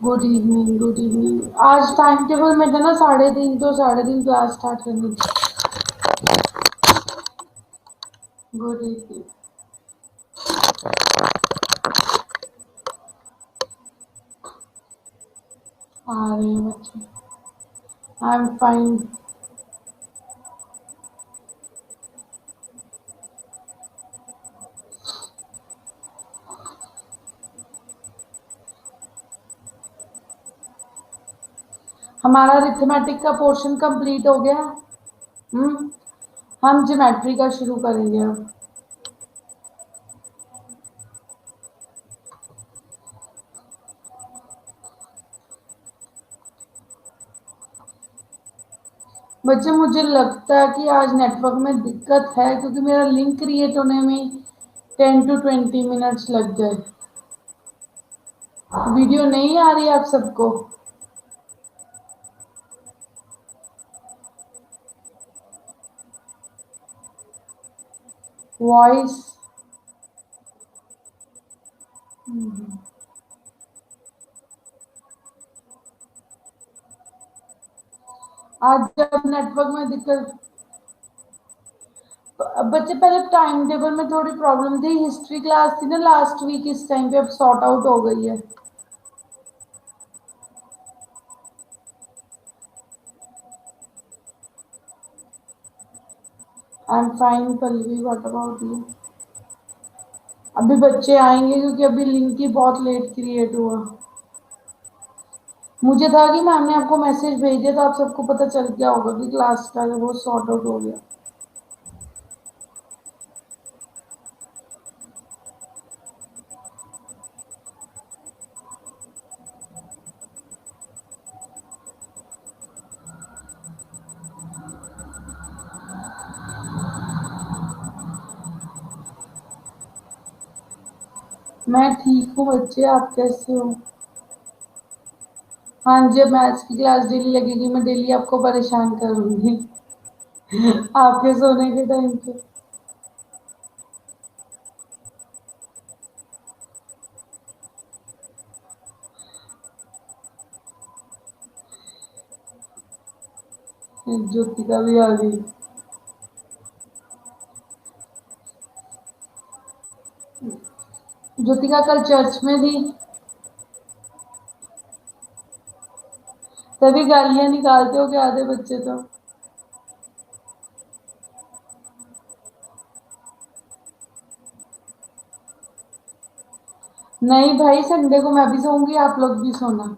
Good evening, good evening. आज time table में था ना 3:30, तो 3:30 क्लास स्टार्ट करनी थी। Good evening. आ रहे हैं बच्चे। I am fine. हमारा अरिथमेटिक का पोर्शन कंप्लीट हो गया। हम ज्योमेट्री का शुरू करेंगे अब। बच्चे, मुझे लगता है कि आज नेटवर्क में दिक्कत है, क्योंकि मेरा लिंक क्रिएट होने में 10 to 20 मिनट्स लग गए। वीडियो नहीं आ रही आप सबको? वॉइस। आज जब नेटवर्क में दिक्कत। बच्चे, पहले टाइम टेबल में थोड़ी प्रॉब्लम थी। हिस्ट्री क्लास थी ना लास्ट वीक, इस टाइम पे अब सॉर्ट आउट हो गई है। I am fine Pallavi, what about you? अभी बच्चे आएंगे, क्योंकि अभी लिंक ही बहुत लेट क्रिएट हुआ। मुझे था कि मैम ने आपको मैसेज भेज दिया, तो आप सबको पता चल गया होगा कि क्लास का वो सॉर्ट आउट हो गया। मैं ठीक हूँ बच्चे, आप कैसे हो? हाँ जी, अब मैथ्स की क्लास डेली लगेगी। मैं डेली आपको परेशान करूंगी आपके सोने के टाइम पे। ज्योतिका भी आ गई। ज्योतिका कल चर्च में थी, तभी गालियां निकालते हो क्या आधे बच्चे तो। नहीं भाई, संडे को मैं भी सोऊंगी, आप लोग भी सोना।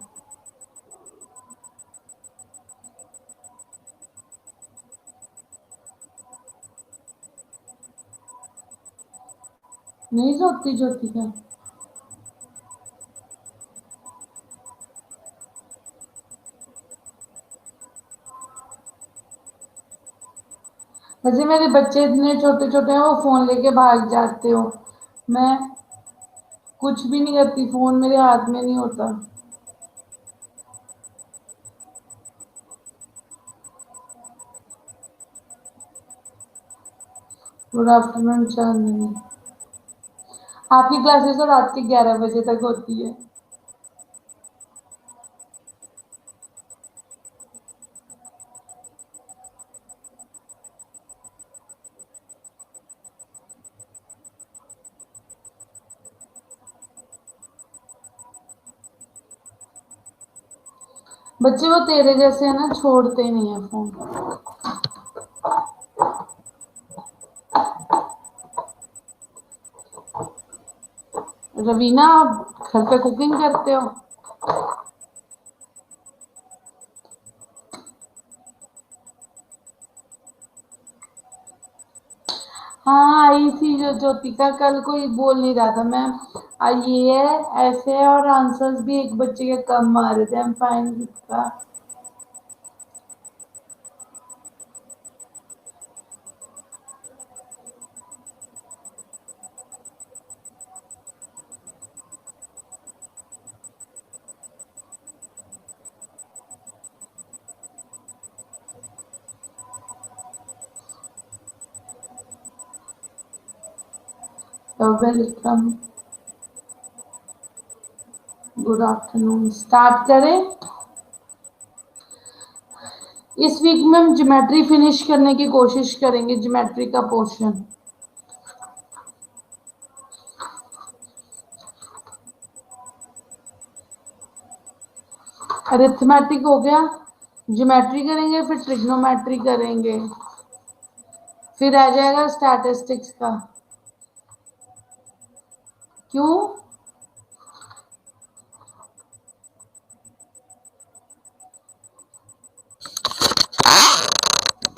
नहीं सोती ज्योतिका? वैसे मेरे बच्चे इतने छोटे छोटे हैं, वो फोन लेके भाग जाते हो। मैं कुछ भी नहीं करती, फोन मेरे हाथ में नहीं होता। गुड आफ्टरनून चांदनी। आपकी क्लासेस तो रात के 11 बजे तक होती है। बच्चे वो तेरे जैसे है ना, छोड़ते ही नहीं है फोन। रवीना, आप घर पे कुकिंग करते हो? हाँ, आई थी जो ज्योतिका, कल कोई बोल नहीं रहा था मैम। ये है, ऐसे है, और आंसर्स भी एक बच्चे के कम आ रहे थे। आई एम फाइन का। वेलकम। Good afternoon. स्टार्ट करें। इस वीक में हम ज्योमेट्री फिनिश करने की कोशिश करेंगे, ज्योमेट्री का पोर्शन। अरिथमेटिक हो गया, ज्योमेट्री करेंगे, फिर ट्रिग्नोमेट्री करेंगे, फिर आ जाएगा स्टैटिस्टिक्स का। क्यों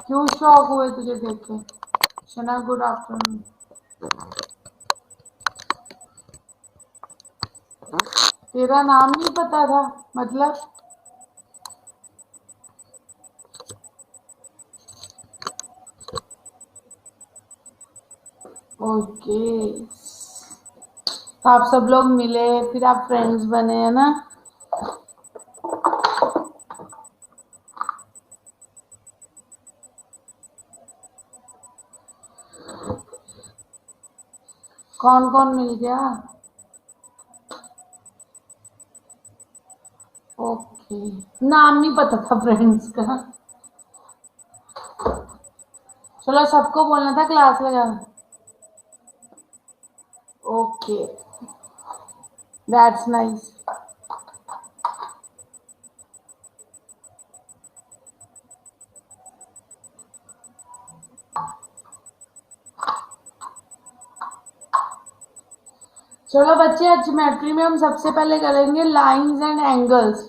क्यों शॉक हुए तुझे देख के? शना गुड आफ्टरनून। तेरा नाम नहीं पता था मतलब? ओके, तो आप सब लोग मिले, फिर आप फ्रेंड्स बने, है ना? कौन कौन मिल गया? ओके, नाम नहीं पता था फ्रेंड्स का। चलो सबको बोलना था क्लास लगा। Okay, that's nice. चलो बच्चे, आज ज्योमेट्री में हम सबसे पहले करेंगे लाइंस एंड एंगल्स।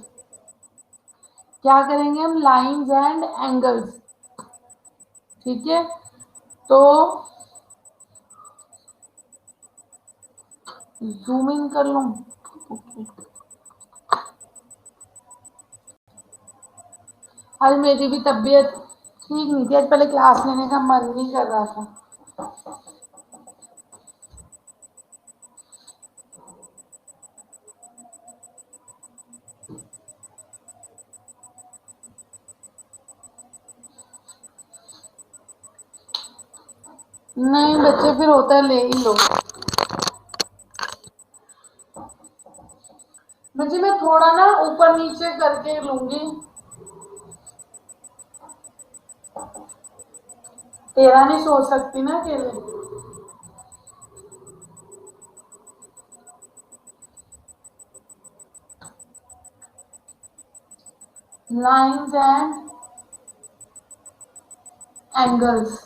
क्या करेंगे हम? Lines and angles. ठीक है, तो जूम इन कर लूं? ओके। आज मेरी भी तबीयत ठीक नहीं थी, आज पहले क्लास लेने का मन नहीं कर रहा था। नहीं बच्चे, फिर होता है ले ही लो। बच्चे मैं थोड़ा ना ऊपर नीचे करके लूंगी। तेरा नहीं सोच सकती ना अकेले। Lines and angles.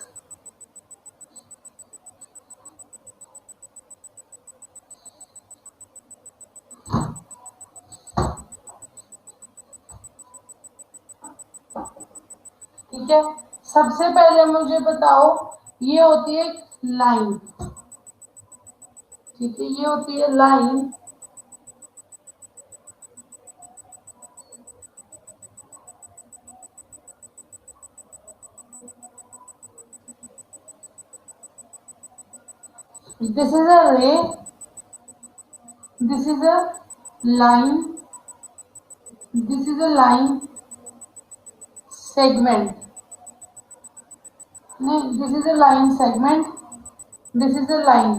ठीक है, सबसे पहले मुझे बताओ, ये होती है लाइन। ठीक है, ये होती है line. This is a ray, this is a line, this is a line segment. नहीं, this is a line segment, this is a line.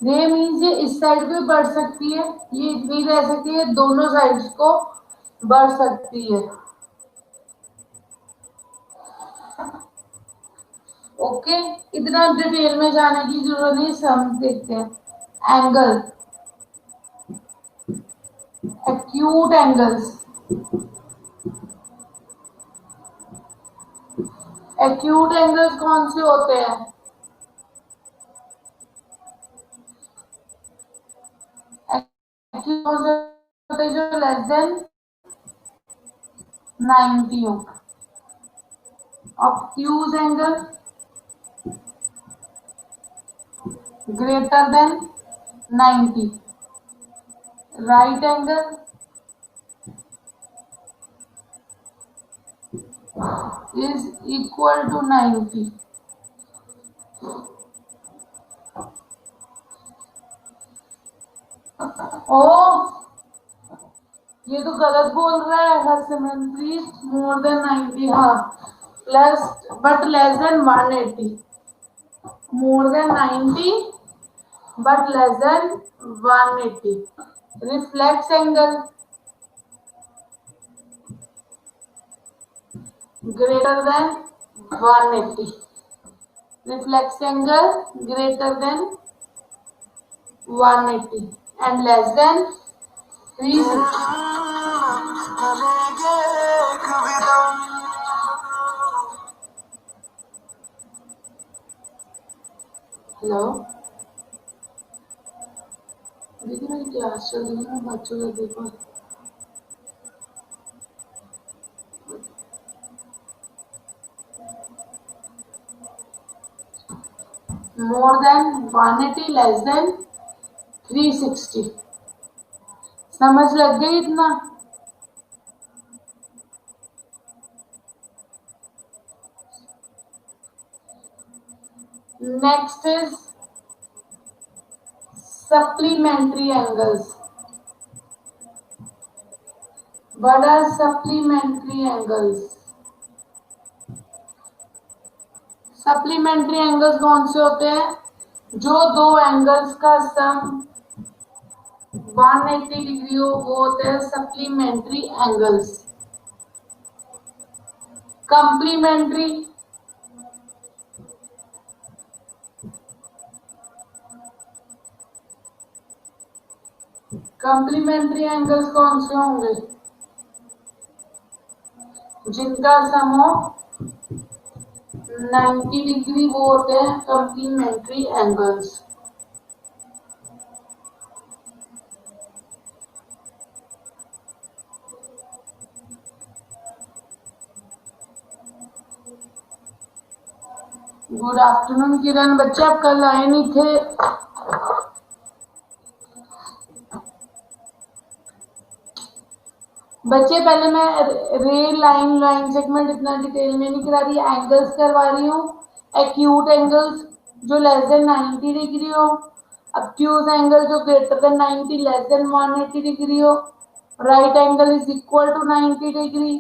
Ray means ये इस साइड भी बढ़ सकती है, ये इतनी रह सकती है, दोनों साइड्स को बढ़ सकती है। ओके, इतना डिटेल में जाने की जरूरत नहीं, समझ देखते हैं। Angle, acute angles. Acute angles कौन से होते हैं? एक्यूट कौन से होते हैं? जो लेस देन 90 हो। Obtuse angle greater than 90। Right angle is equal to 90। ओ, ये तो गलत बोल रहा है हरसिमरन प्लीज। मोर देन 90, हाँ, plus but less than 180। More than 90 but less than 180। Reflex angle greater than 180. Reflex angle greater than 180 and less than 360. Hello दीदी, मेरी class चल रही है, बच्चों का देखो। More than 180, less than 360। समझ लग गई इतना? Next is supplementary angles. What are supplementary angles? Supplementary angles कौन से होते हैं? जो दो एंगल्स का सम 180 डिग्री हो, वो होते हैं supplementary angles. Complementary complementary angles कौन से होंगे? जिनका सम हो 90 डिग्री, वो होते हैं कंप्लीमेंट्री एंगल्स। गुड आफ्टरनून किरण। बच्चे आप कल आए नहीं थे। बच्चे पहले मैं रे लाइन सेगमेंट इतना डिटेल में नहीं करा रही, एंगल्स करवा रही हूँ। एक्यूट एंगल्स जो लेस देन 90 डिग्री हो, obtuse एंगल जो greater than 90 less than 180 degree हो, right angle is equal to 90 degree,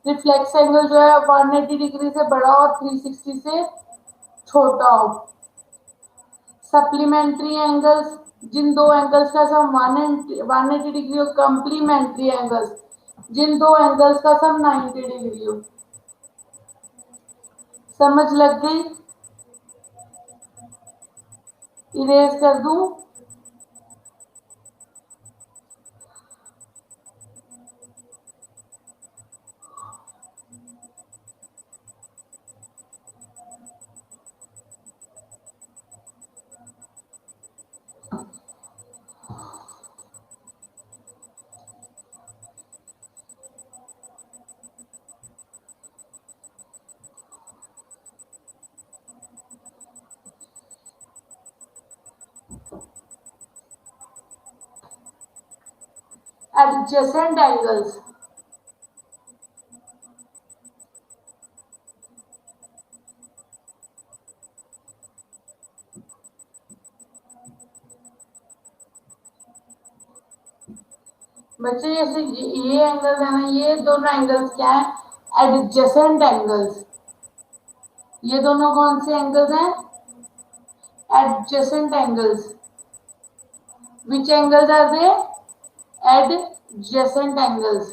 reflex angle जो है 180 डिग्री से बड़ा हो, 360 से छोटा हो। सप्लीमेंट्री एंगल्स जिन दो एंगल्स का सम 180 डिग्री हो। कंप्लीमेंट्री एंगल्स जिन दो एंगल्स का सम 90 डिग्री हो। समझ लग गई? इरेज कर दूं? एडजेसेंट एंगल्स बच्चे, जैसे ये एंगल है ना, ये दोनों एंगल्स क्या है? Adjacent angles. ये दोनों कौन से एंगल्स हैं? Adjacent angles. Which angles are they? adjacent angles.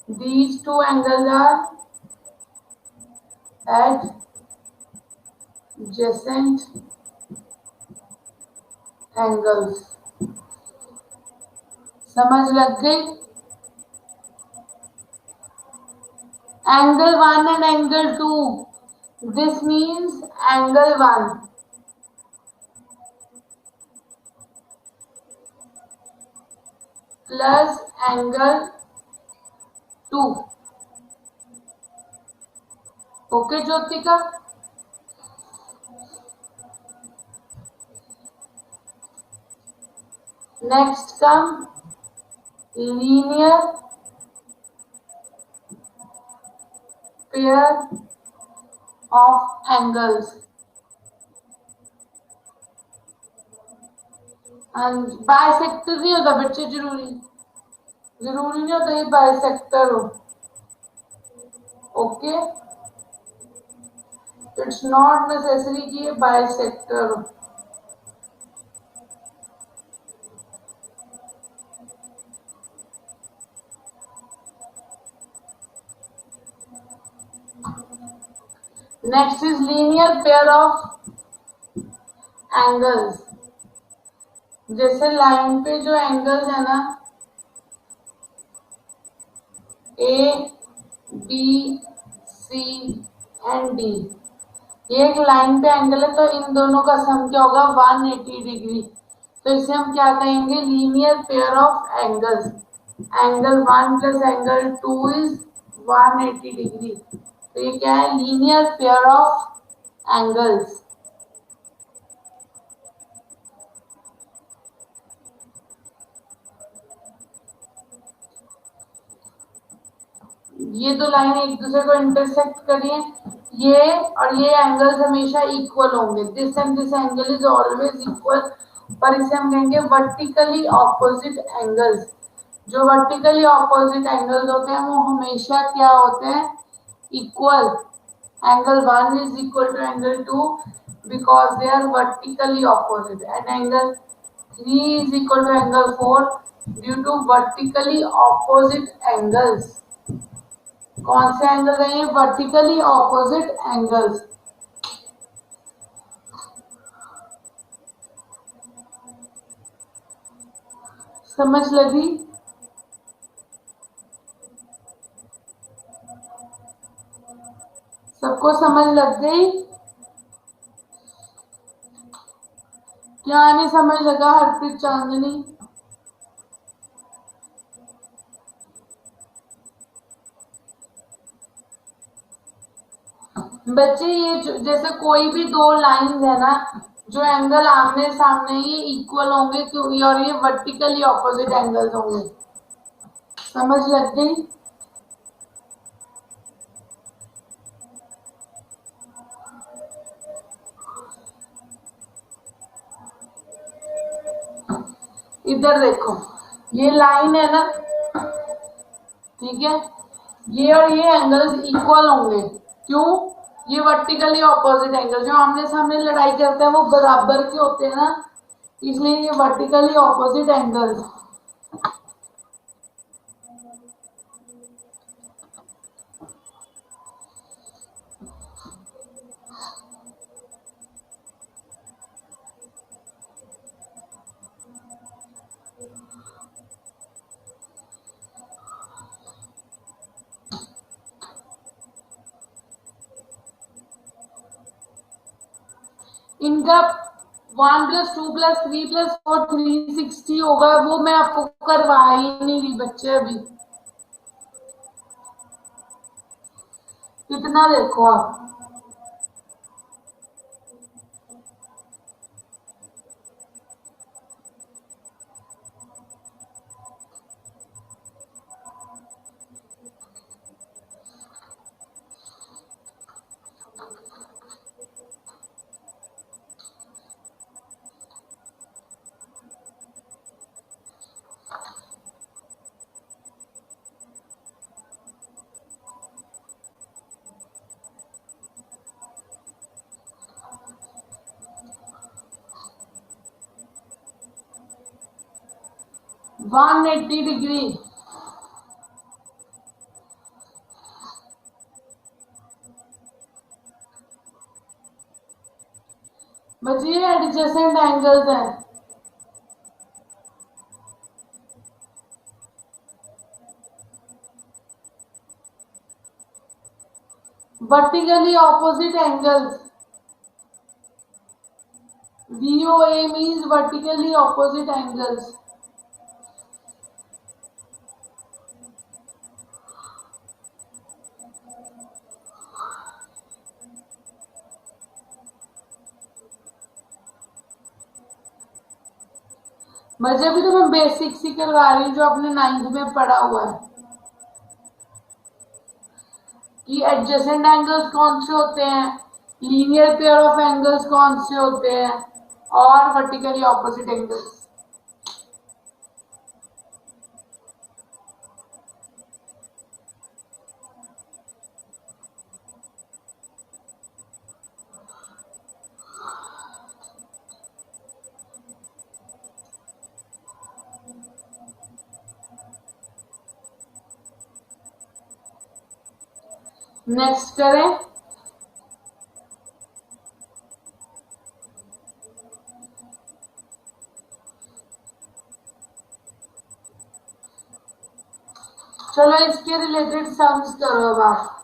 These two angles are adjacent angles. समझ लग गई? Angle 1 and angle 2. This means angle 1 plus angle 2. Okay Jyotika? Next come linear pair of angles. Bisector नहीं होता बच्चे, जरूरी नहीं होता ये बाइसेक्टर हो। ओके, इट्स नॉट नेसेसरी कि ये बाइसेक्टर हो। Next is linear pair of angles. जैसे लाइन पे जो एंगल्स है ना, A B C and D, ये एक लाइन पे एंगल है, तो इन दोनों का सम क्या होगा, 180 डिग्री। तो इसे हम क्या कहेंगे, linear pair of angles. Angle 1 plus angle 2 is 180 degree. तो ये क्या है, लीनियर पेयर ऑफ एंगल्स। ये दो लाइन एक दूसरे को इंटरसेक्ट करिए, ये और ये एंगल्स हमेशा इक्वल होंगे। This and this angle is always equal, पर इसे हम कहेंगे वर्टिकली ऑपोजिट एंगल्स। जो वर्टिकली ऑपोजिट एंगल्स होते हैं वो हमेशा क्या होते हैं, equal. Angle 1 is equal to angle 2 because they are vertically opposite, and angle 3 is equal to angle 4 due to vertically opposite angles। कौन से एंगल है ये, वर्टिकली ऑपोजिट एंगल्स। समझ लगी? सबको समझ लग गई? क्या नहीं समझ लगा हरप्रीत, चांदनी? बच्चे ये जैसे कोई भी दो लाइंस है ना, जो एंगल आमने सामने ये इक्वल होंगे क्यों, और ये वर्टिकली ऑपोजिट एंगल्स होंगे। समझ लग गई? इधर देखो, ये लाइन है ना, ठीक है, ये और ये एंगल्स इक्वल होंगे। क्यों? ये वर्टिकली ऑपोजिट एंगल, जो आमने सामने लड़ाई करते हैं वो बराबर के होते हैं ना, इसलिए ये वर्टिकली ऑपोजिट एंगल्स। इनका 1+2+3+4 360 होगा, वो मैं आपको करवा ही नहीं रही बच्चे अभी। कितना देखो आप, वन 180 डिग्री। बच्चे ये एडजेसेंट एंगल्स हैं। Vertically opposite angles, VOA means vertically opposite angles। मुझे भी तो मैं बेसिक सी करवा रही हूँ, जो अपने 9th में पढ़ा हुआ है कि एडजेसेंट एंगल्स कौन से होते हैं, लीनियर पेयर ऑफ एंगल्स कौन से होते हैं, और वर्टिकली ऑपोजिट एंगल्स। नेक्स्ट करें, चलो इसके रिलेटेड सम्स करो अब आप।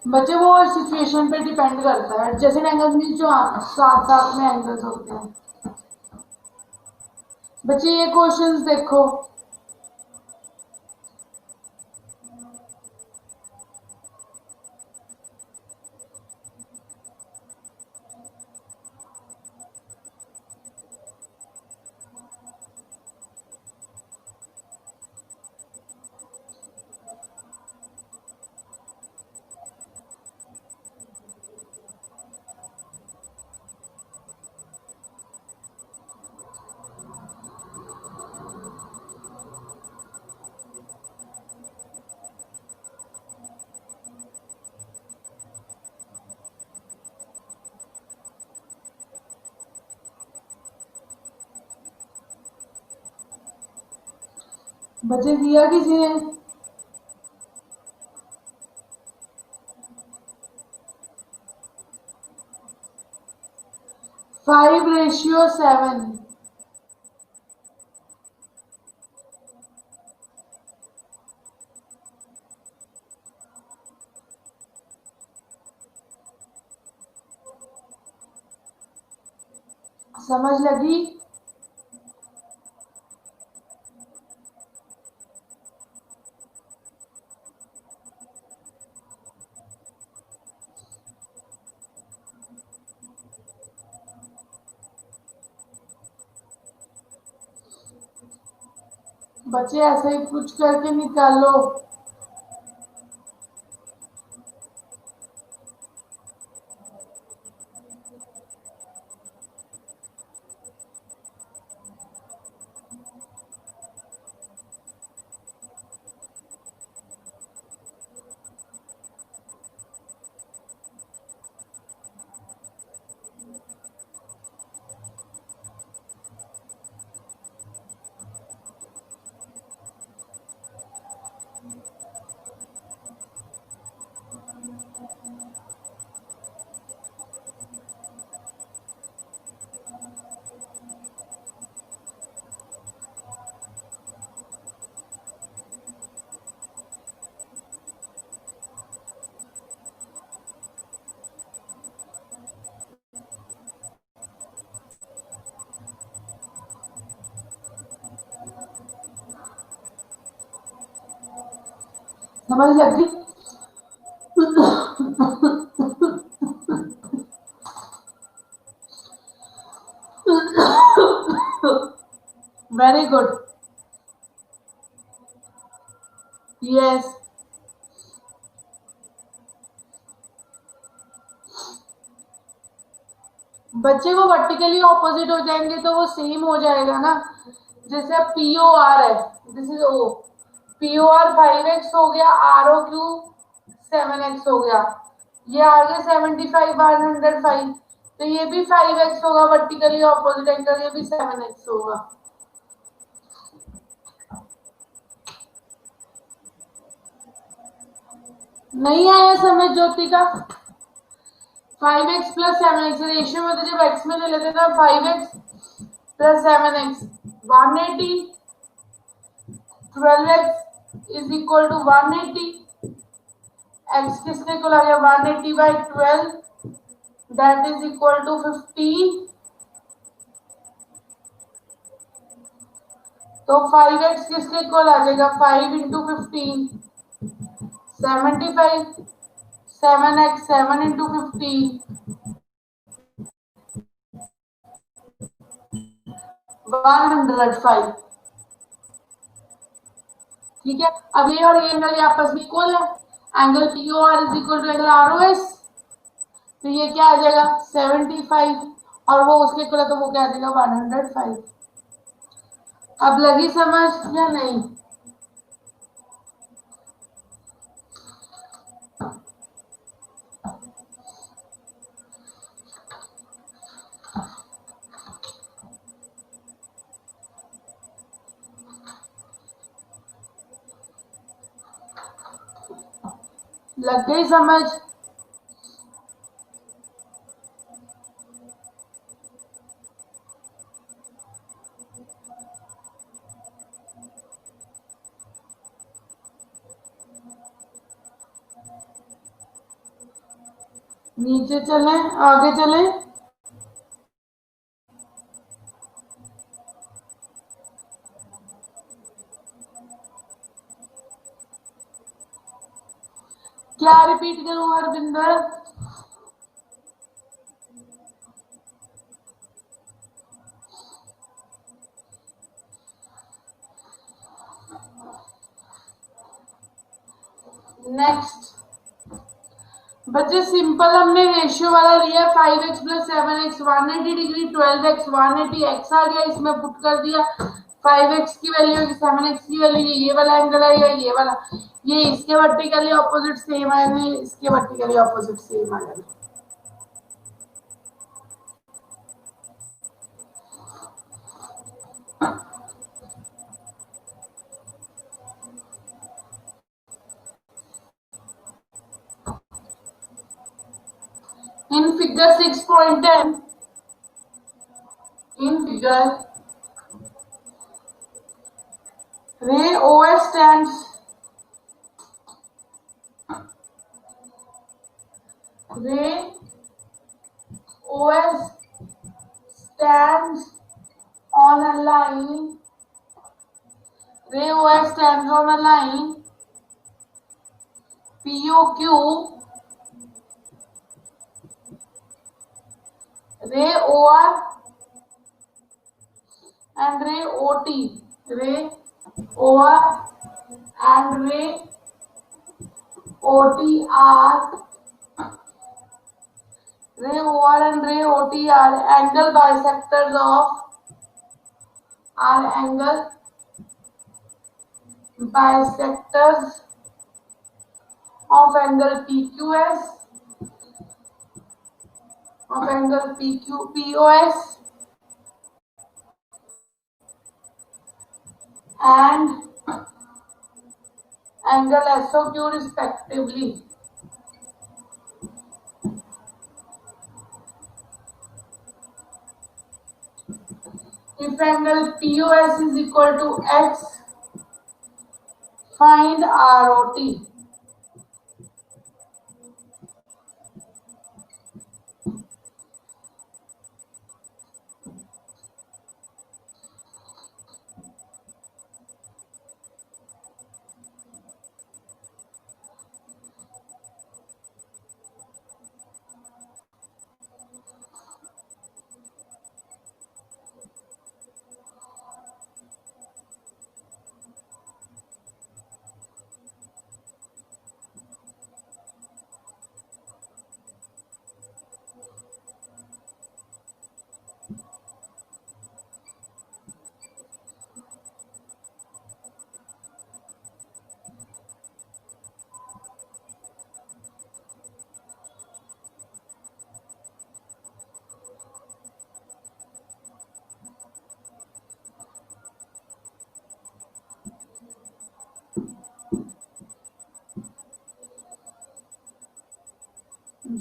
बच्चे वो सिचुएशन पे डिपेंड करता है, जैसे एंगल्स में जो साथ साथ में एंगल्स होते हैं। बच्चे ये क्वेश्चंस देखो, बच्चे दिया किसी ने? 5:7। समझ लगी? बच्चे ऐसे ही कुछ करके निकालो। समझ लगी? Very good. यस। बच्चे वो वर्टिकली ऑपोजिट हो जाएंगे तो वो सेम हो जाएगा ना। जैसे पी ओ आर है, this is O, P O R 5x हो गया, आर ओ क्यू 7x हो गया, ये आगे 75 105, तो ये भी 5x होगा वर्टिकली ऑपोजिट एंगल, ये भी 7x होगा। नहीं आया समझ ज्योति का? 5x प्लस 7x रेशियो में तो जब x में ले लेते थे 5x plus 7x 180, 12x is equal to 180, x किसके को लगे 180 by 12, that is equal to 15, तो 5x किसके को आ जाएगा 5 इंटू 15 75, 7x 7 इंटू 15 105। ठीक है, अब ये और ये एंगल आपस में इक्वल है, angle P O R is equal to angle R O S, तो ये क्या आ जाएगा 75 और वो उसके इक्वल है तो वो क्या आ जाएगा 105। अब लगी समझ या नहीं? लग गई समझ? नीचे चले, आगे चले, क्या रिपीट करूं हरविंदर? नेक्स्ट बच्चे सिंपल हमने रेशियो वाला लिया 5x plus 7x 180 degree, 12x 180 x आ गया, इसमें पुट कर दिया 5x की वैल्यू 7x की वैल्यू, ये वाला एंगल है या ये वाला, ये इसके वर्टिकली ऑपोजिट सेम है नहीं, इसके वर्टिकली ऑपोजिट सेम आ गया। In figure 6.10, in figure, ray OS stands, ray OS stands on a line, ray OS stands on a line POQ, ray OR and ray OT, ray OR and ray OT are, ray OR and ray OT are angle bisectors of, are angle bisectors of angle PQS, of angle POS and angle SOQ respectively. If angle POS is equal to X, find ROT.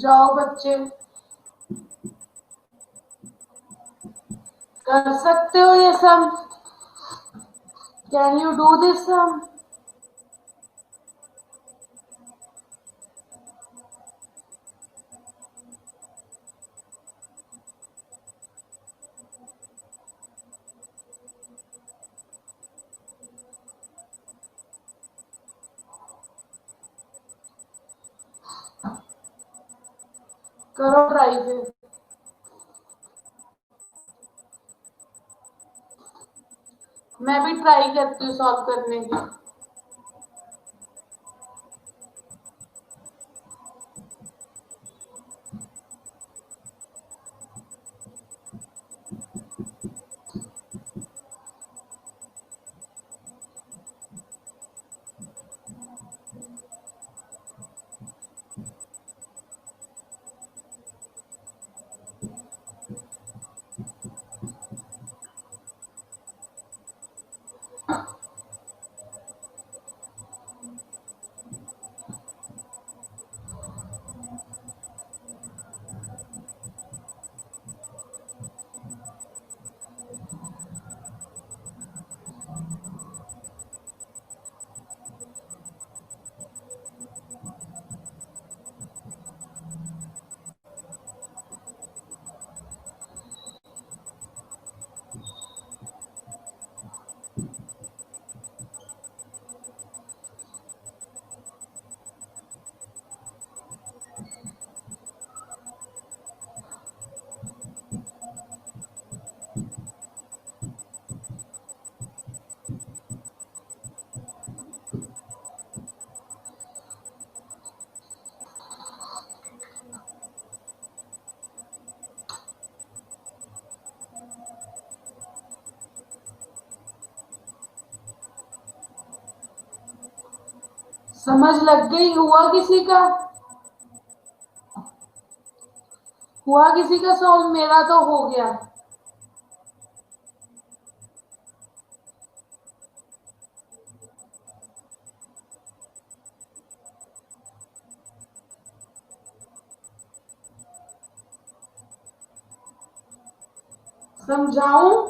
जाओ बच्चे, कर सकते हो ये सम। Can you do this सम? करो try फिर। मैं भी ट्राई करती हूँ सॉल्व करने की। समझ लग गई? हुआ किसी का? हुआ किसी का सॉल्व? मेरा तो हो गया। समझाऊं?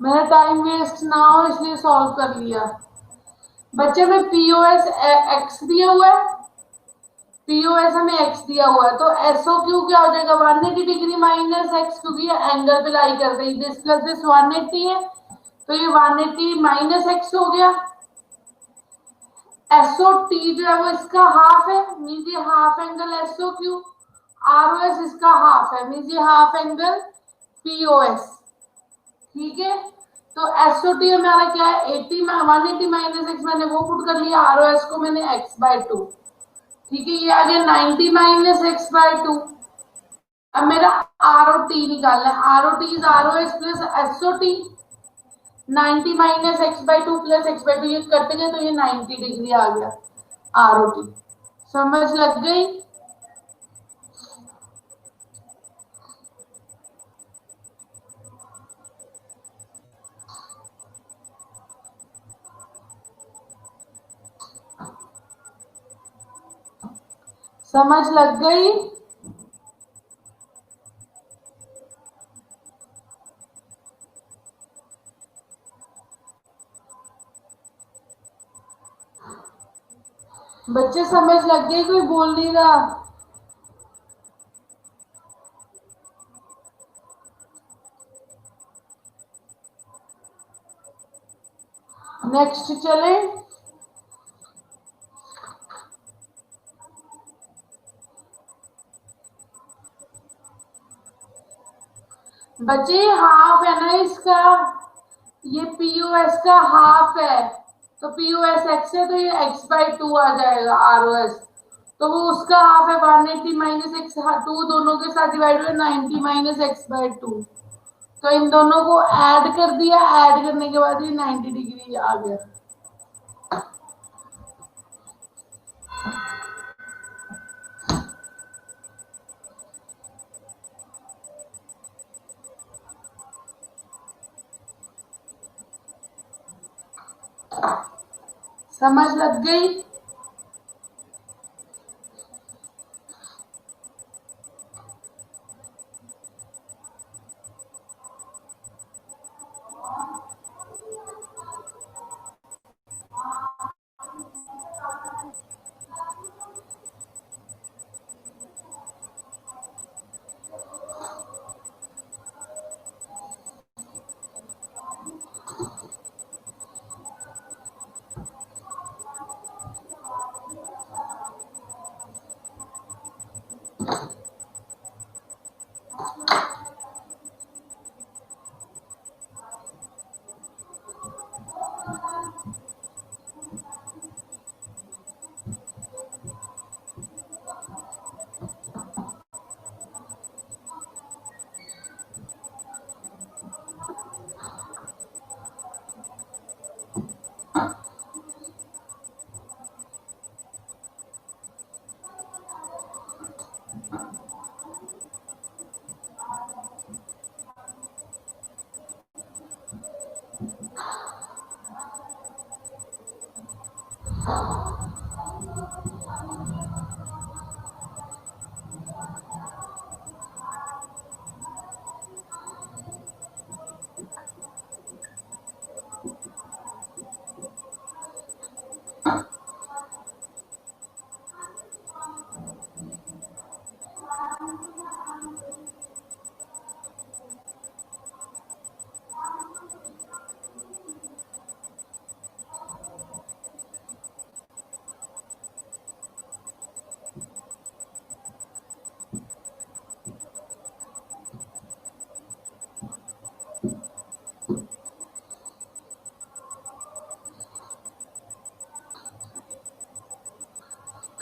मेरा टाइम वेस्ट ना हो इसलिए सॉल्व कर लिया। बच्चे में पीओएस एक्स दिया हुआ है, पीओएस हमें एक्स दिया हुआ है, तो एसओ क्यू क्या हो जाएगा? 180 डिग्री माइनस एक्स, क्योंकि ये एंगल पे लाई कर रही। दिस प्लस दिस 180 है, तो ये 180 माइनस एक्स हो गया। एसओ टी जो है वो इसका हाफ है, मीन ये half angle SO Q. ROS इसका हाफ है, मीन ये हाफ एंगल पीओएस। ठीक है, तो एसओटी हमारा क्या है? 80 180 माइनस एक्स, मैंने वो पुट कर लिया। आरओएस को मैंने एक्स बाय 2। ठीक है, ये आ गया 90 माइनस एक्स बाय 2। अब मेरा आर ओ टी निकालना है। R O T is R O S plus S O T. 90 minus x by 2 plus x by 2, ये कट गए तो ये 90 डिग्री आ गया आर ओ टी। समझ लग गई? समझ लग गई? बच्चे समझ लग गई? कोई बोल नहीं रहा। नेक्स्ट चले। बच्चे हाफ है ना इसका, ये पीओएस का हाफ है, तो पीओएस एक्स है, तो ये एक्स बाय 2 आ जाएगा आरओएस। तो वो उसका हाफ है 180 माइनस एक्स, 2 दोनों के साथ डिवाइड हुआ 90 माइनस एक्स बाय 2। तो इन दोनों को ऐड कर दिया, ऐड करने के बाद ये 90 डिग्री आ गया। समझ लग गई?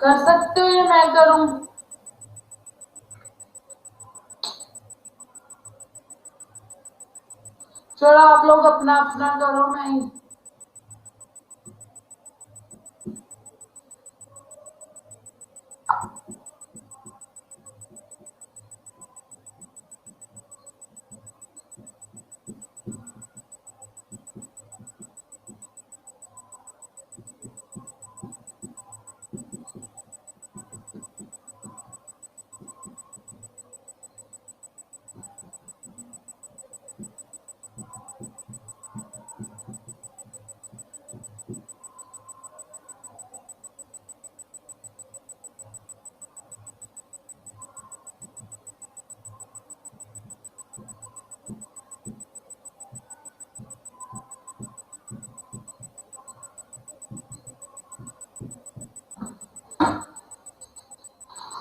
कर सकते हो या मैं करूं? चलो आप लोग अपना अपना करो, मैं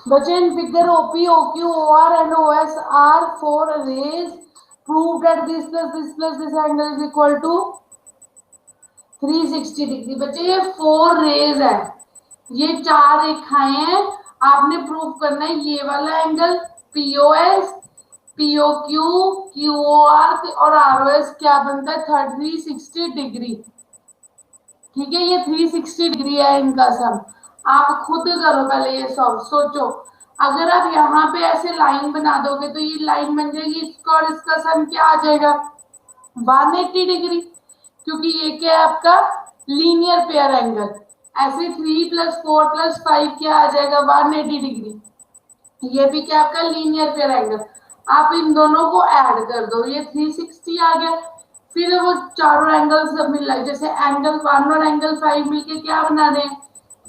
बच्चे in figure OP, OQ, OR and OS are four rays. Prove that this plus this angle is equal to 360 degree. बच्चे ये 4 रेज है, ये 4 रेखाएं हैं। आपने प्रूव करना है ये वाला एंगल POS, POQ, QOR और ROS क्या बनता है 360 डिग्री। ठीक है, ये 360 डिग्री है इनका सम। आप खुद करो पहले ये सब, सोचो अगर आप यहाँ पे ऐसे लाइन बना दोगे तो ये लाइन बन जाएगी, इसका और इसका सम क्या आ जाएगा 180 डिग्री, क्योंकि ये क्या है आपका लीनियर पेयर एंगल। ऐसे 3 + 4 + 5 क्या आ जाएगा 180 डिग्री। ये भी क्या आपका लीनियर पेयर एंगल। आप इन दोनों को ऐड कर दो, ये 360 आ गया। फिर वो चारों एंगल सब मिल रहा जैसे एंगल 1 और एंगल 5 मिलके क्या बना रहे हैं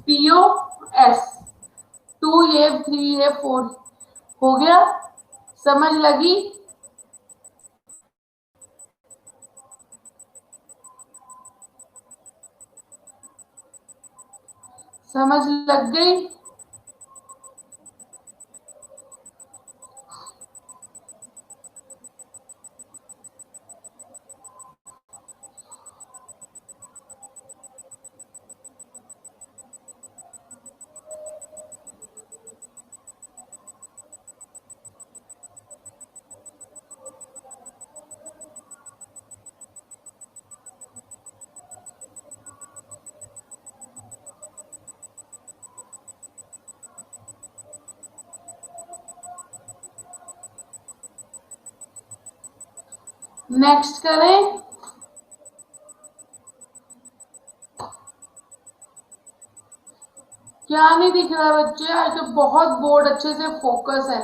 POS। 2 ये 3 ये 4 हो गया। समझ लगी? समझ लग गई? नेक्स्ट करें। क्या नहीं दिख रहा बच्चे? आज तो बहुत बोर्ड अच्छे से फोकस है।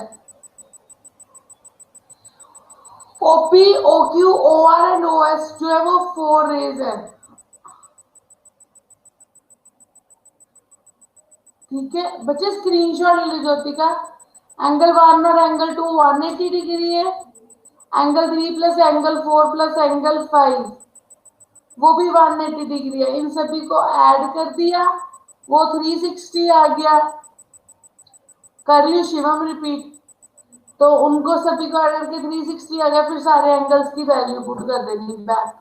OP, OQ, OR and OS जो है वो 4 रेज है। ठीक है बच्चे, स्क्रीनशॉट ले ज्योति का। एंगल 1 और एंगल 2 180 डिग्री है। एंगल 3 + एंगल 4 + एंगल 5 वो भी 180 डिग्री है। इन सभी को ऐड कर दिया, वो 360 आ गया। कर रही हूँ शिवम रिपीट, तो उनको सभी को ऐड करके 360 आ गया। फिर सारे एंगल्स की वैल्यू पुट कर देंगे बैक।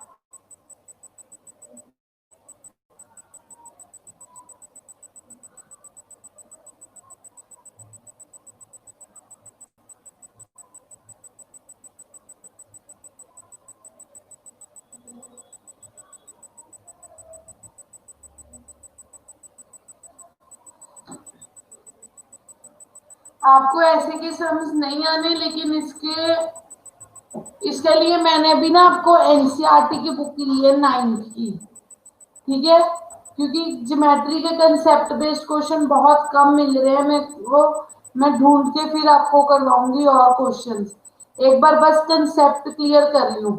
आपको ऐसे के समझ नहीं आने, लेकिन इसके लिए मैंने भी ना आपको एनसीईआरटी की बुक ली है 9th की। ठीक है, क्योंकि ज्योमेट्री के कंसेप्ट बेस्ड क्वेश्चन बहुत कम मिल रहे हैं मेरे को। मैं ढूंढ के फिर आपको करवाऊंगी और क्वेश्चंस। एक बार बस कंसेप्ट क्लियर कर लूं।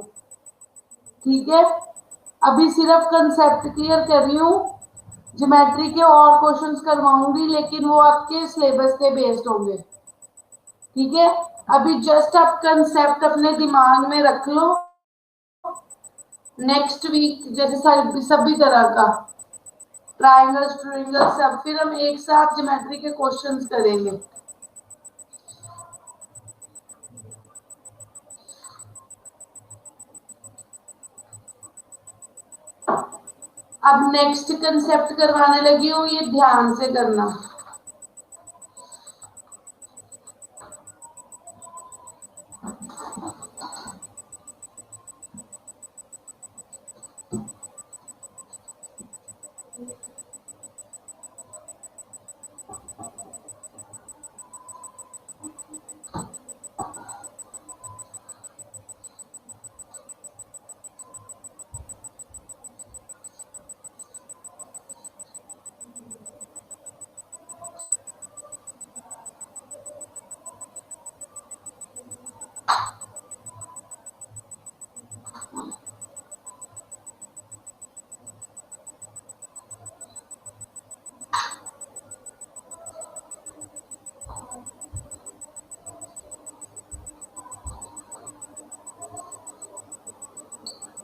ठीक है, अभी सिर्फ कंसेप्ट क्लियर कर रही हूँ। ज्योमेट्री के और क्वेश्चंस करवाऊंगी, लेकिन वो आपके सिलेबस के बेस्ड होंगे। ठीक है, अभी जस्ट आप कंसेप्ट अपने दिमाग में रख लो। नेक्स्ट वीक जैसे सभी तरह का ट्रायंगल, ट्रायंगल सब फिर हम एक साथ ज्योमेट्री के क्वेश्चंस करेंगे। अब नेक्स्ट कंसेप्ट करवाने लगी हूँ, ये ध्यान से करना।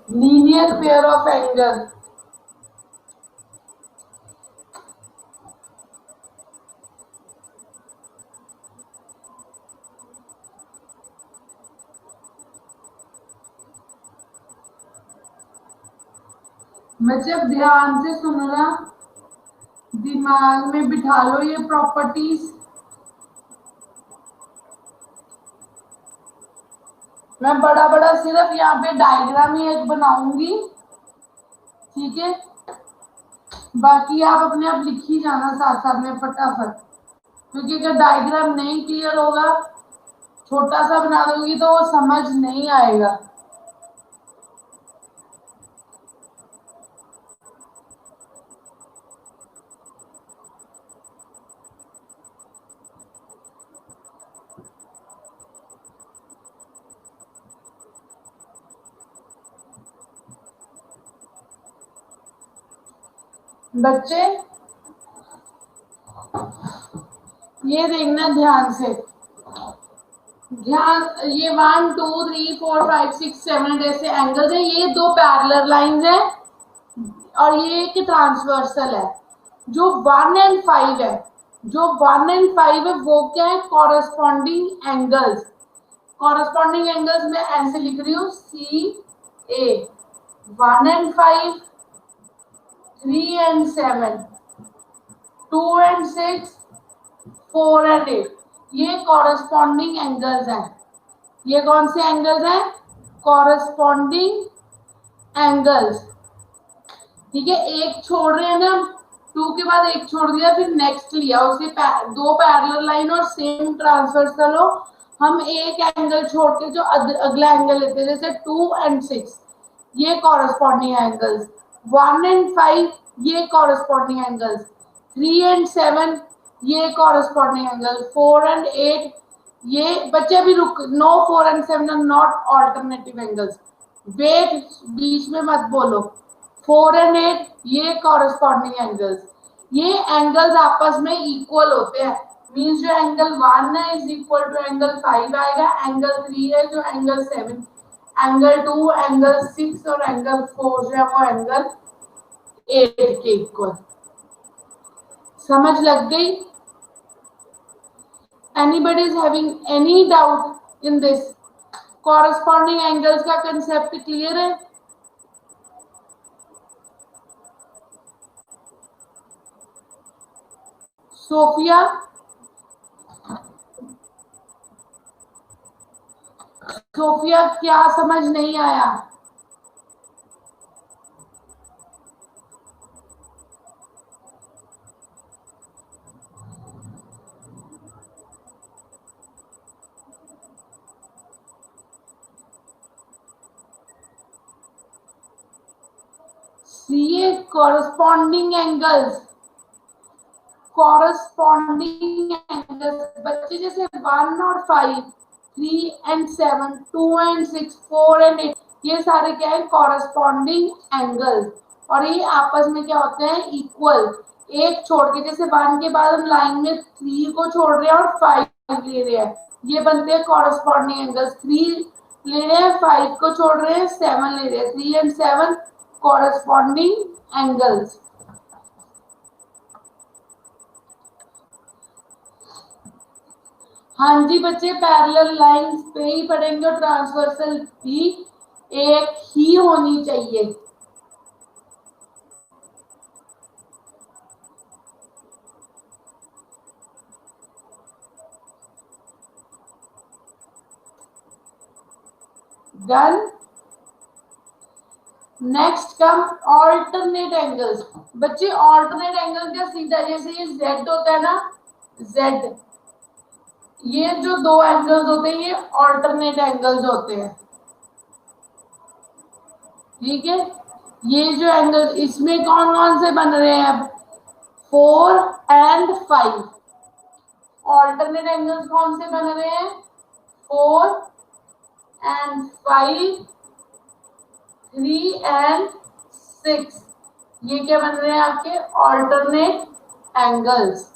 Linear pair of angle. बच्चे ध्यान से सुनना, दिमाग में बिठा लो ये प्रॉपर्टीज। मैं बड़ा बड़ा सिर्फ यहाँ पे डायग्राम ही एक बनाऊंगी, ठीक है? बाकी आप अपने आप लिख ही जाना साथ साथ में फटाफट, क्योंकि अगर डायग्राम नहीं क्लियर होगा, छोटा सा बना दोगी तो वो समझ नहीं आएगा। बच्चे ये देखना ध्यान से, ध्यान, ये 1 2 3 4 5 6 7 ऐसे एंगल्स है, ये 2 पैरेलल लाइंस है और ये एक ट्रांसवर्सल है। जो 1 एंड 5 है, जो 1 एंड 5 है वो क्या है? Corresponding angles. कॉरस्पॉन्डिंग एंगल्स मैं ऐसे लिख रही हूँ, सी ए, 1 एंड 5, 3 एंड 7, 2 एंड 6, 4 एंड 8, ये कॉरस्पॉन्डिंग एंगल्स हैं। ये कौन से एंगल्स हैं? कॉरस्पॉन्डिंग एंगल्स, ठीक है? एक छोड़ रहे हैं ना, 2 के बाद एक छोड़ दिया, फिर नेक्स्ट लिया, उसे 2 पैरेलल लाइन और सेम ट्रांसवर्सल हो, हम एक एंगल छोड़ के जो अगला एंगल लेते हैं, जैसे 2 एंड 6, ये कॉरस्पॉन्डिंग एंगल्स। 1 एंड 5, ये कॉरस्पॉन्डिंग एंगल्स। 3 एंड 7, ये कॉरस्पॉन्डिंग एंगल। 4 एंड 8, ये बच्चे अभी रुक, no 4 and 7 are not alternative angles, wait, बीच में मत बोलो। 4 एंड 8, ये कॉरस्पॉन्डिंग एंगल्स। ये एंगल्स आपस में इक्वल होते हैं, मीन्स जो एंगल 1 है इज इक्वल टू एंगल 5 आएगा, एंगल 3 है जो एंगल 7, एंगल 2, एंगल 6 और एंगल 4 जो है वो एंगल 8 के इक्वल। समझ लग गई? Anybody is having any doubt in this? Corresponding angles का कंसेप्ट क्लियर है? सोफिया, सोफिया क्या समझ नहीं आया? CA corresponding angles, corresponding angles बच्चे, जैसे 1 और 5, 3 एंड 7, 2 एंड 6, 4 एंड 8, ये सारे क्या है? कॉरस्पॉन्डिंग एंगल्स, और ये आपस में क्या होते हैं? इक्वल। एक छोड़ के, जैसे 1 के बाद हम लाइन में 3 को छोड़ रहे हैं और 5 ले रहे हैं, ये बनते हैं कॉरस्पॉन्डिंग एंगल्स। 3 ले रहे हैं, 5 को छोड़ रहे हैं, 7 ले रहे हैं, 3 एंड 7 कॉरस्पॉन्डिंग एंगल्स। हाँ जी बच्चे, पैरेलल लाइंस पे ही पढ़ेंगे और ट्रांसवर्सल भी एक ही होनी चाहिए। Done. Next come alternate angles. बच्चे ऑल्टरनेट एंगल क्या सीधा, जैसे ये जेड होता है ना, जेड, ये जो दो एंगल्स होते हैं ये ऑल्टरनेट एंगल्स होते हैं। ठीक है, ये जो एंगल इसमें कौन कौन से बन रहे हैं अब, 4 एंड 5। ऑल्टरनेट एंगल्स कौन से बन रहे हैं, 4 एंड 5, 3 एंड 6। ये क्या बन रहे हैं आपके ऑल्टरनेट एंगल्स।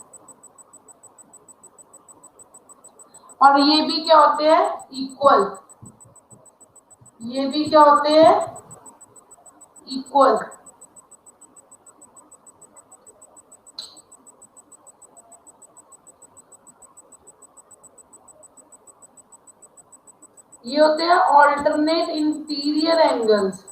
और ये भी क्या होते हैं, इक्वल। ये भी क्या होते हैं, इक्वल। ये होते हैं ऑल्टरनेट इंटीरियर एंगल्स।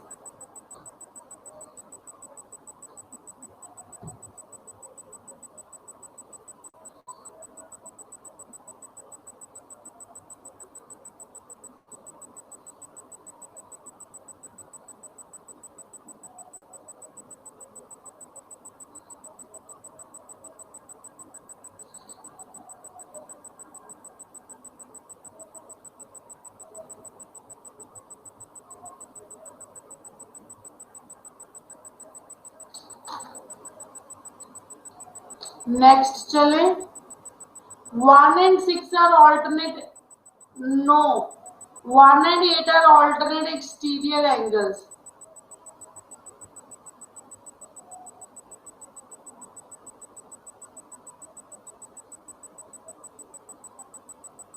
नेक्स्ट चले, 1 and 6 are alternate, no, 1 and 8 are alternate exterior angles।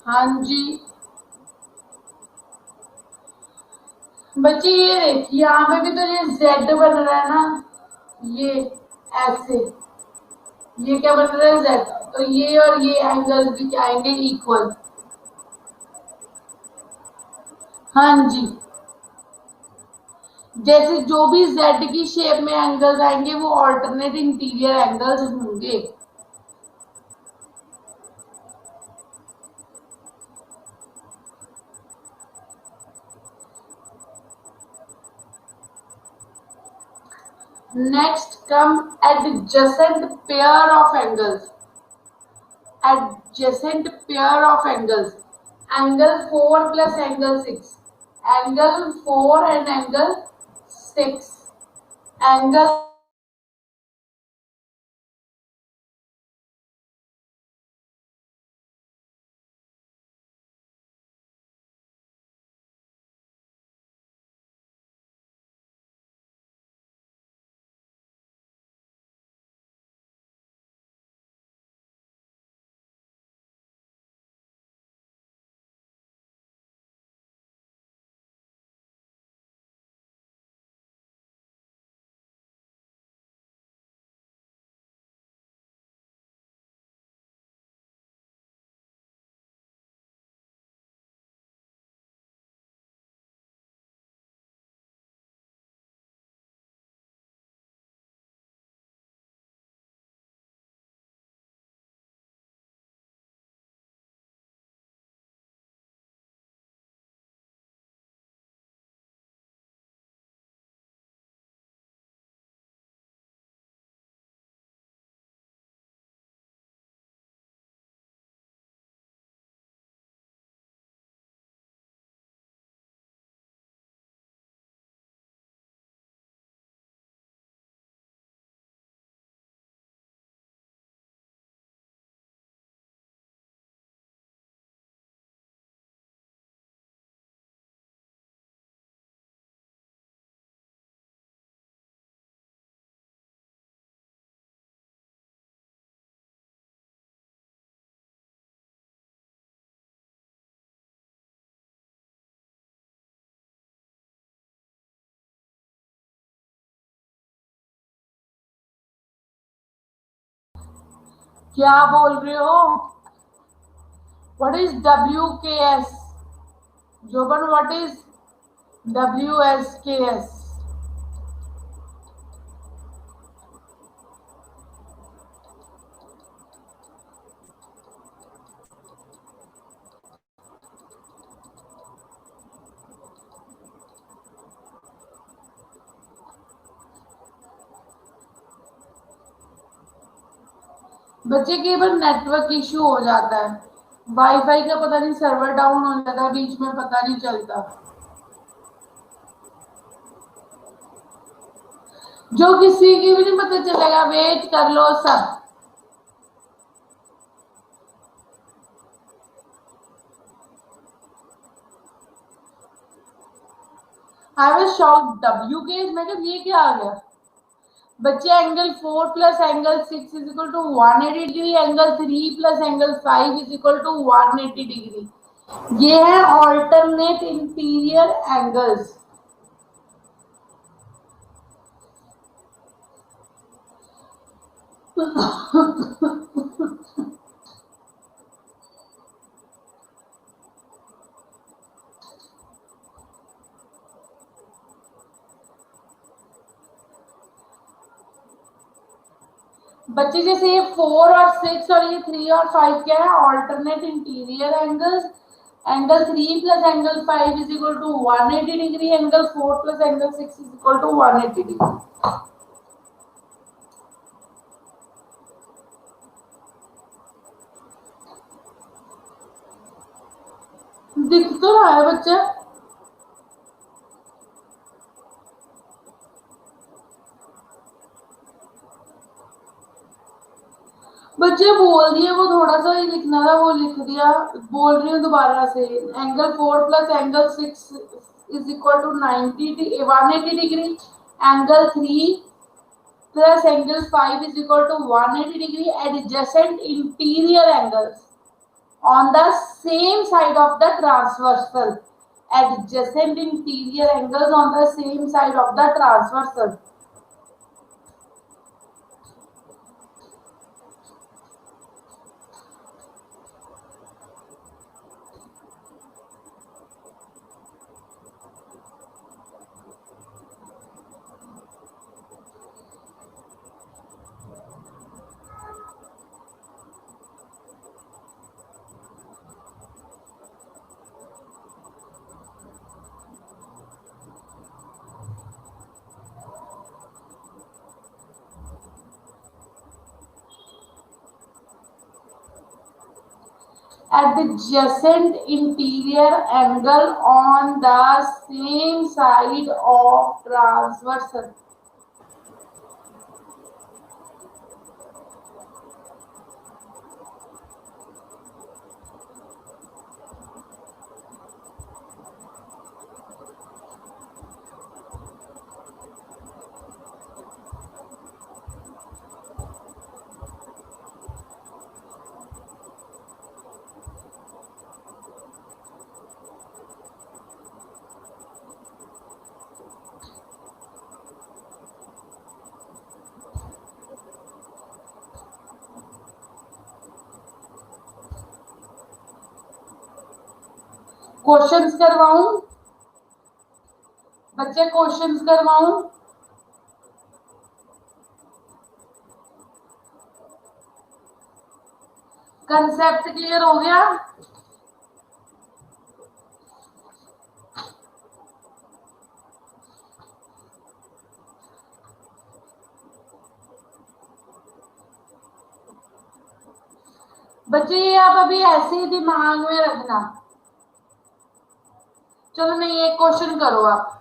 हाँ जी बच्चे, ये देखिए यहाँ पे भी तो ये जेड बन रहा है ना, ये ऐसे, ये क्या बन रहा है, जेड। तो ये और ये एंगल भी क्या आएंगे, इक्वल। हाँ जी, जैसे जो भी जेड की शेप में एंगल्स आएंगे वो ऑल्टरनेट इंटीरियर एंगल्स होंगे। Next come adjacent pair of angles. Adjacent pair of angles. Angle 4 plus angle 6. Angle 4 and angle 6. Angle क्या बोल रहे हो? What is WKS? Joban, what is WSKS? बच्चे कई बार नेटवर्क इश्यू हो जाता है, वाईफाई का पता नहीं सर्वर डाउन हो जाता है, बीच में पता नहीं चलता। जो किसी की भी नहीं पता चलेगा, वेट कर लो सब। आई वाज शॉक्ड, डब्ल्यू के मैं कहा ये क्या आ गया। बच्चे angle 4 plus angle 6 is equal to 180 degree, angle 3 plus angle 5 is equal to 180 degree. ये है ऑल्टरनेट इंटीरियर एंगल्स। बच्चे जैसे ये 4 और 6 और ये 3 और 5 क्या है, alternate interior angles. Angle 3 plus angle 5 is equal to 180 degree, angle 4 plus angle 6 is equal to 180 degree. दिख तो रहा है बच्चे। बच्चे बोल दिए, वो थोड़ा सा ही लिखना था वो लिख दिया। बोल रही हूँ दोबारा से, angle 4 plus angle 6 is equal to 180 degree, angle 3 plus angle 5 is equal to 180 degree, adjacent interior angles on the same side of the transversal, adjacent interior angles on the same side of the transversal। Adjacent interior angle on the same side of transversal। Questions करवाऊं बच्चे, questions करवाऊं? Concept clear हो गया? बच्चे ये आप अभी ऐसे ही दिमाग में रखना। चलो नहीं, एक क्वेश्चन करो आप।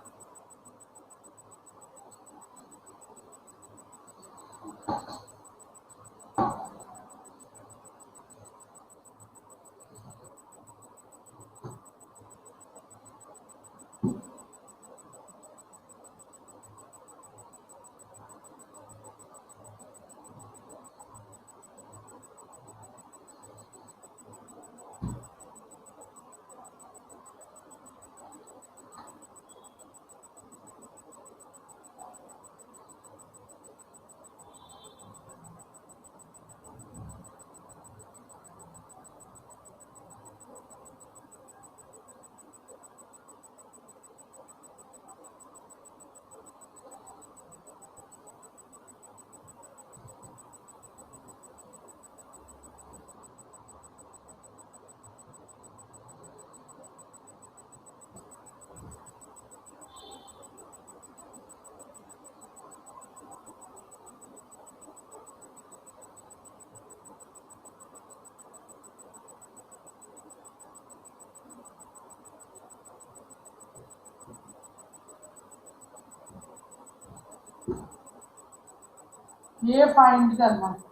ये फाइंड करना है।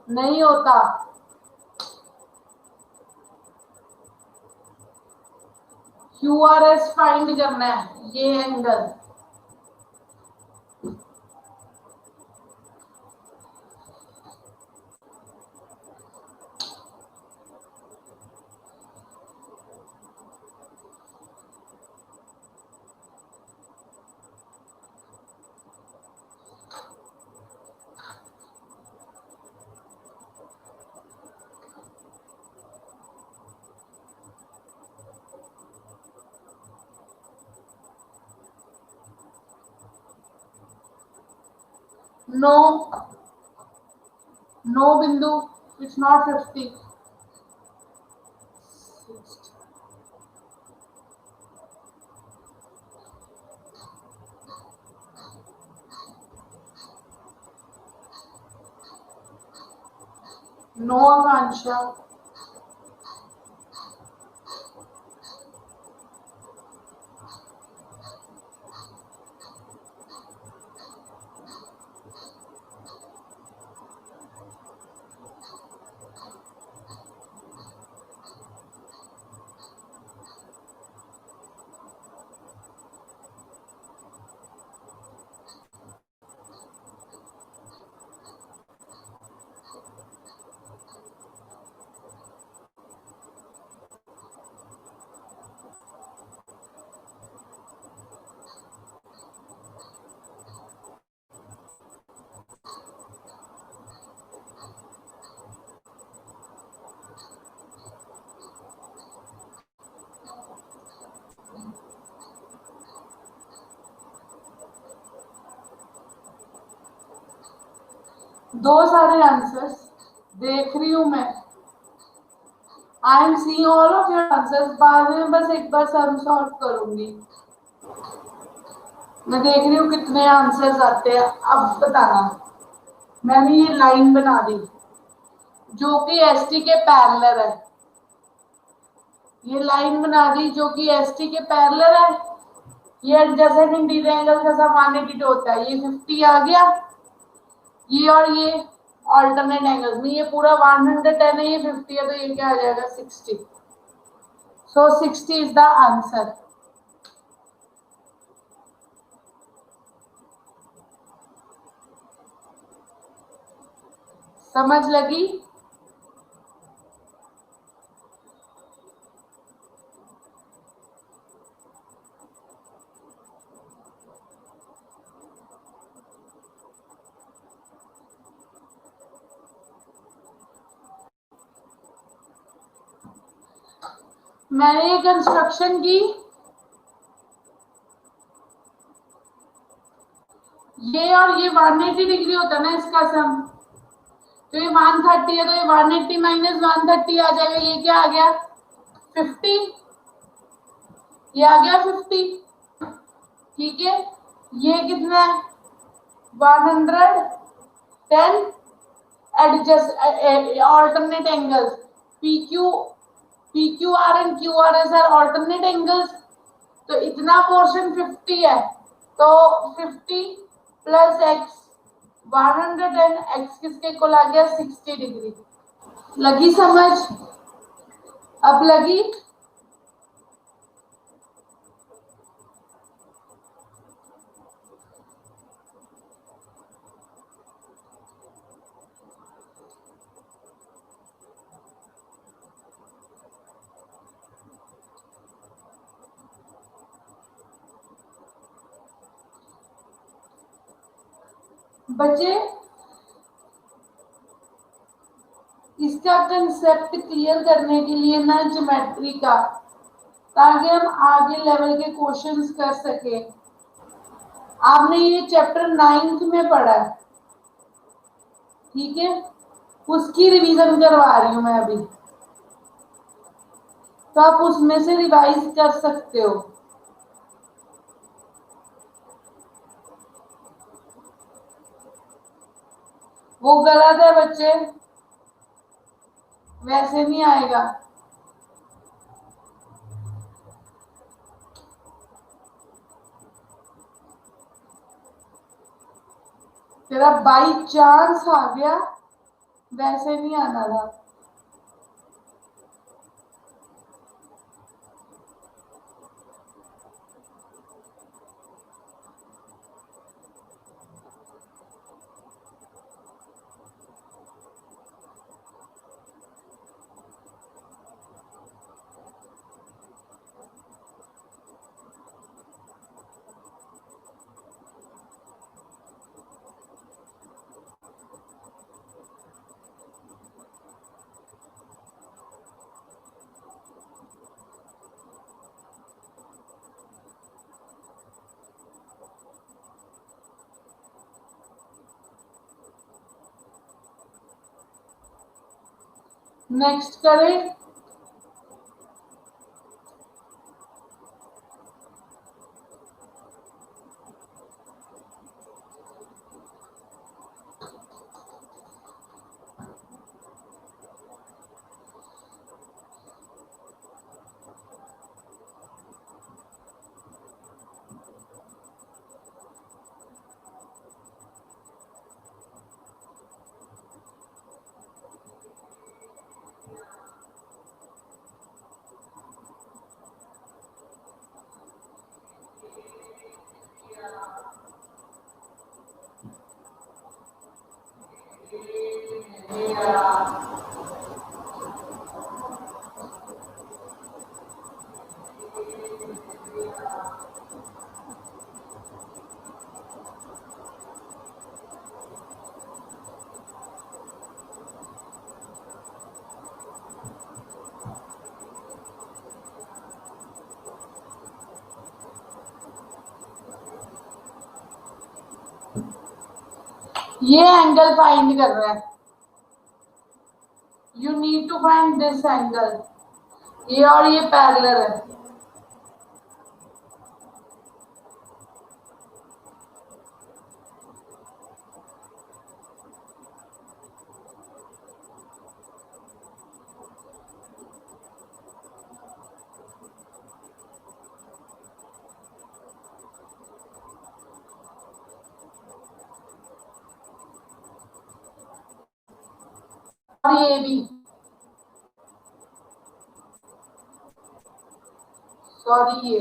नहीं होता। QRS फाइंड करना है, ये एंगल। नो, नो बिंदु, इट्स नॉट 50। नो आकांक्षा। दो सारे आंसर्स देख रही हूं मैं। I am seeing all of your answers. बाद में बस एक बार सम सॉल्व करूंगी। मैं देख रही हूँ कितने आंसर्स आते हैं। अब बताना। मैंने ये लाइन बना दी जो कि एसटी के पैरेलल है। ये लाइन बना दी जो कि एसटी के पैरेलल है। ये एडजेसेंट इंटीरियर एंगल का सामान्य होता है। ये 50 आ गया। ये और ये ऑल्टरनेट एंगल्स में ये पूरा 110 है, ये 50 है, तो ये क्या आ जाएगा 60। सो 60 इज द आंसर। समझ लगी? मैंने ये कंस्ट्रक्शन की। ये और ये 180 डिग्री होता है ना इसका सम। तो ये 130 है, तो ये 180 माइनस 130 आ जाएगा। ये क्या आ गया 50। ये आ गया 50। ठीक है। ये कितना है 110 adjust alternate angles. PQR and QRS are alternate angles. तो इतना पोर्शन 50 है, तो 50 प्लस एक्स 110 एक्स किसके इक्वल आ गया 60 डिग्री। लगी समझ? अब लगी? बच्चे इसका कंसेप्ट क्लियर करने के लिए ना ज्योमेट्री का, ताकि हम आगे लेवल के क्वेश्चंस कर सके। आपने ये चैप्टर 9th में पढ़ा है, ठीक है? उसकी रिवीजन करवा रही हूं मैं अभी, तो आप उसमें से रिवाइज कर सकते हो। वो गलत है बच्चे, वैसे नहीं आएगा। तेरा बाई चांस आ गया, वैसे नहीं आना था। नेक्स्ट करें। ये एंगल फाइंड कर रहा है। You need to find this angle. ये और ये पैरेलल है। और ये भी, सॉरी,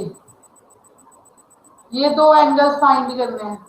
ये दो एंगल्स फाइंड करने हैं।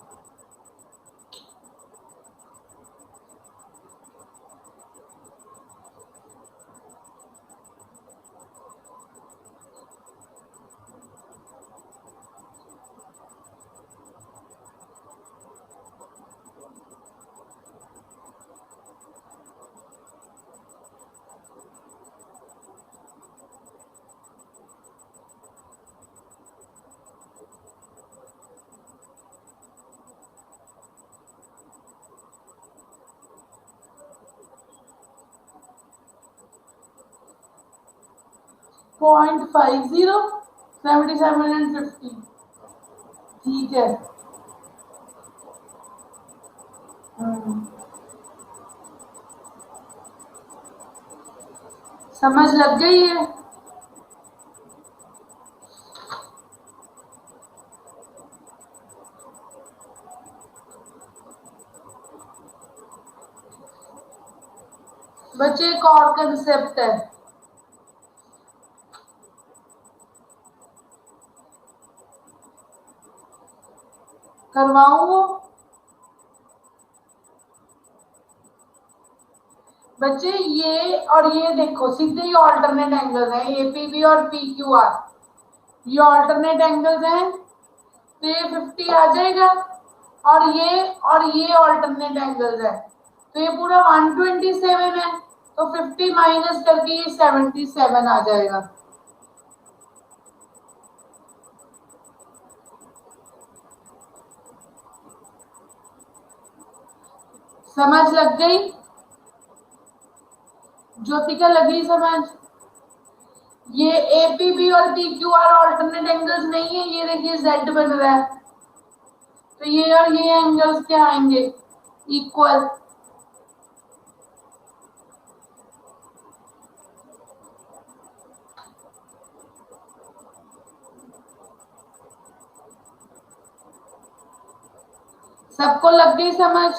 .50 77 and 50। ठीक है। समझ लग गई है। बच्चे एक और कंसेप्ट है, करवाऊं वो? बच्चे ये और ये देखो, सीधे ही ऑल्टरनेट एंगल है, एपीबी और पीक्यूआर, ये ऑल्टरनेट एंगल्स हैं, तो ये 50 आ जाएगा। और ये ऑल्टरनेट एंगल्स है, तो ये पूरा 127 है, तो 50 माइनस करके ये 77 आ जाएगा। समझ लग गई? ज्योतिका लगी समझ? ये एपीबी और पीक्यूआर ऑल्टरनेट एंगल्स नहीं है, ये देखिए जेड बन रहा है, तो ये और ये एंगल्स क्या आएंगे? इक्वल। सबको लग गई समझ?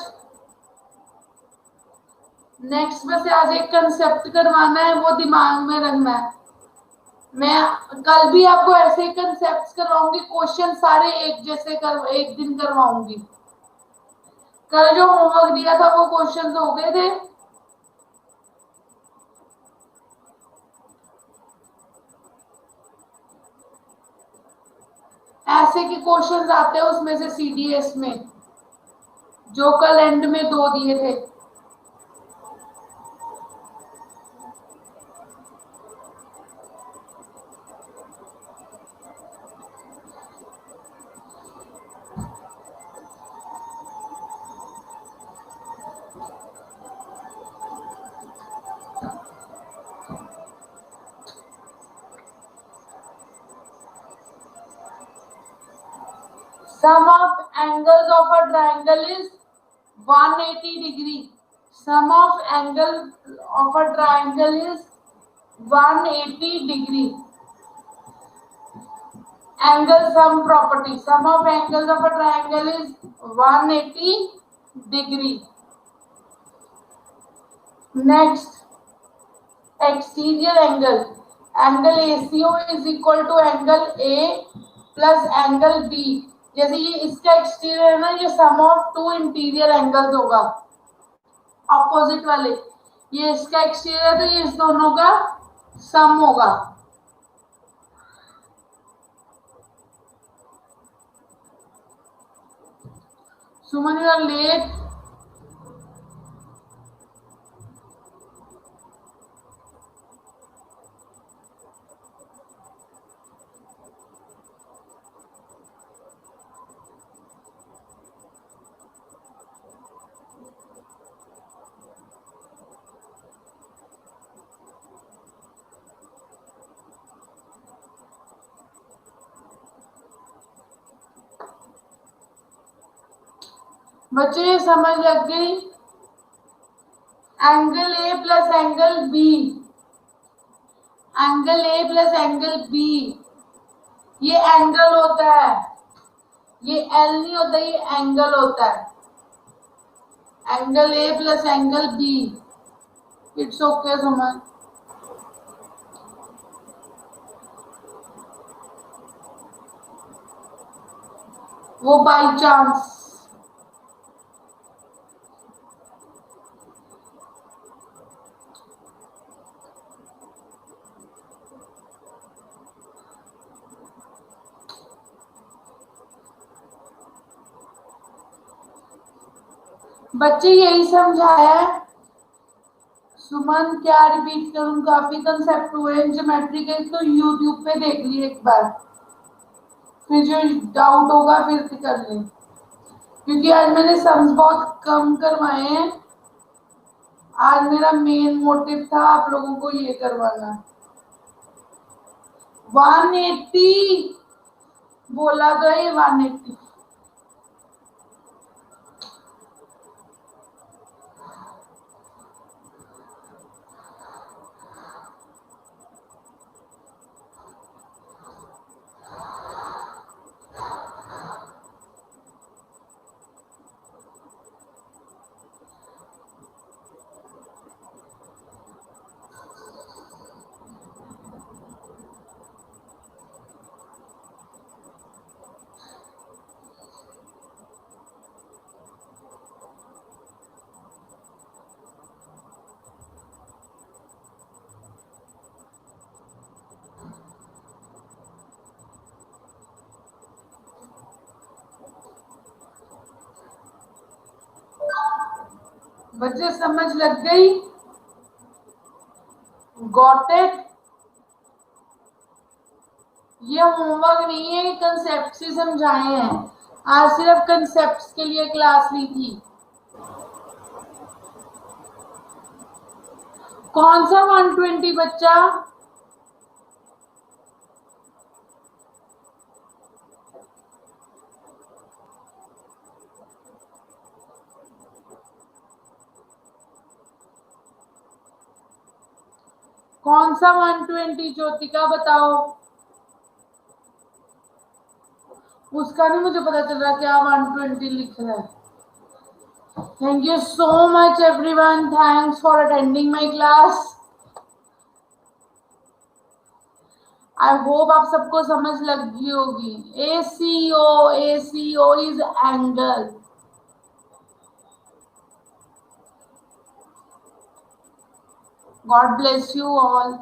नेक्स्ट बस आज एक कंसेप्ट करवाना है, वो दिमाग में रखना है। मैं कल भी आपको ऐसे ही कंसेप्ट करवाऊंगी, क्वेश्चन सारे एक जैसे एक दिन करवाऊंगी। कल जो होमवर्क दिया था वो क्वेश्चन हो गए थे। ऐसे के क्वेश्चंस आते हैं उसमें से सीडीएस में, जो कल एंड में 2 दिए थे। Sum of angles of a triangle is 180 degree. Sum of angle of a triangle is 180 degree. Angle sum property. Sum of angles of a triangle is 180 degree. Next, exterior angle. Angle ACO is equal to angle A plus angle B. जैसे ये इसका exterior है ना, ये सम of 2 interior angles होगा, opposite वाले। ये इसका एक्सटीरियर है तो ये इस दोनों का सम होगा। Suman you are late. बच्चों ये समझ लग गई? Angle A plus angle B, angle A plus angle B, ये एंगल होता है, ये एल नहीं होता, ये एंगल होता है। Angle A plus angle B, it's okay समझ। वो बाई चांस। बच्चे यही समझाया है। सुमन क्या रिपीट करूं, काफी कंसेप्ट हुए ज्योमेट्री के, तो यूट्यूब पे देख लिए एक बार, फिर जो डाउट होगा फिर कर ले, क्योंकि आज मैंने सम्स बहुत कम करवाए हैं। आज मेरा मेन मोटिव था आप लोगों को ये करवाना। 180 बोला तो ये 180। बच्चे समझ लग गई? Got it? ये होमवर्क नहीं है, कंसेप्ट से समझाए हैं। आज सिर्फ कंसेप्ट्स के लिए क्लास ली थी। कौन सा 120 बच्चा? कौन सा 120 ज्योतिका बताओ? उसका नहीं मुझे पता चल रहा क्या 120 लिख रहा है। Thank you so much everyone, thanks for attending my class. I hope आप सबको समझ लगी होगी। ACO is angle. God bless you all.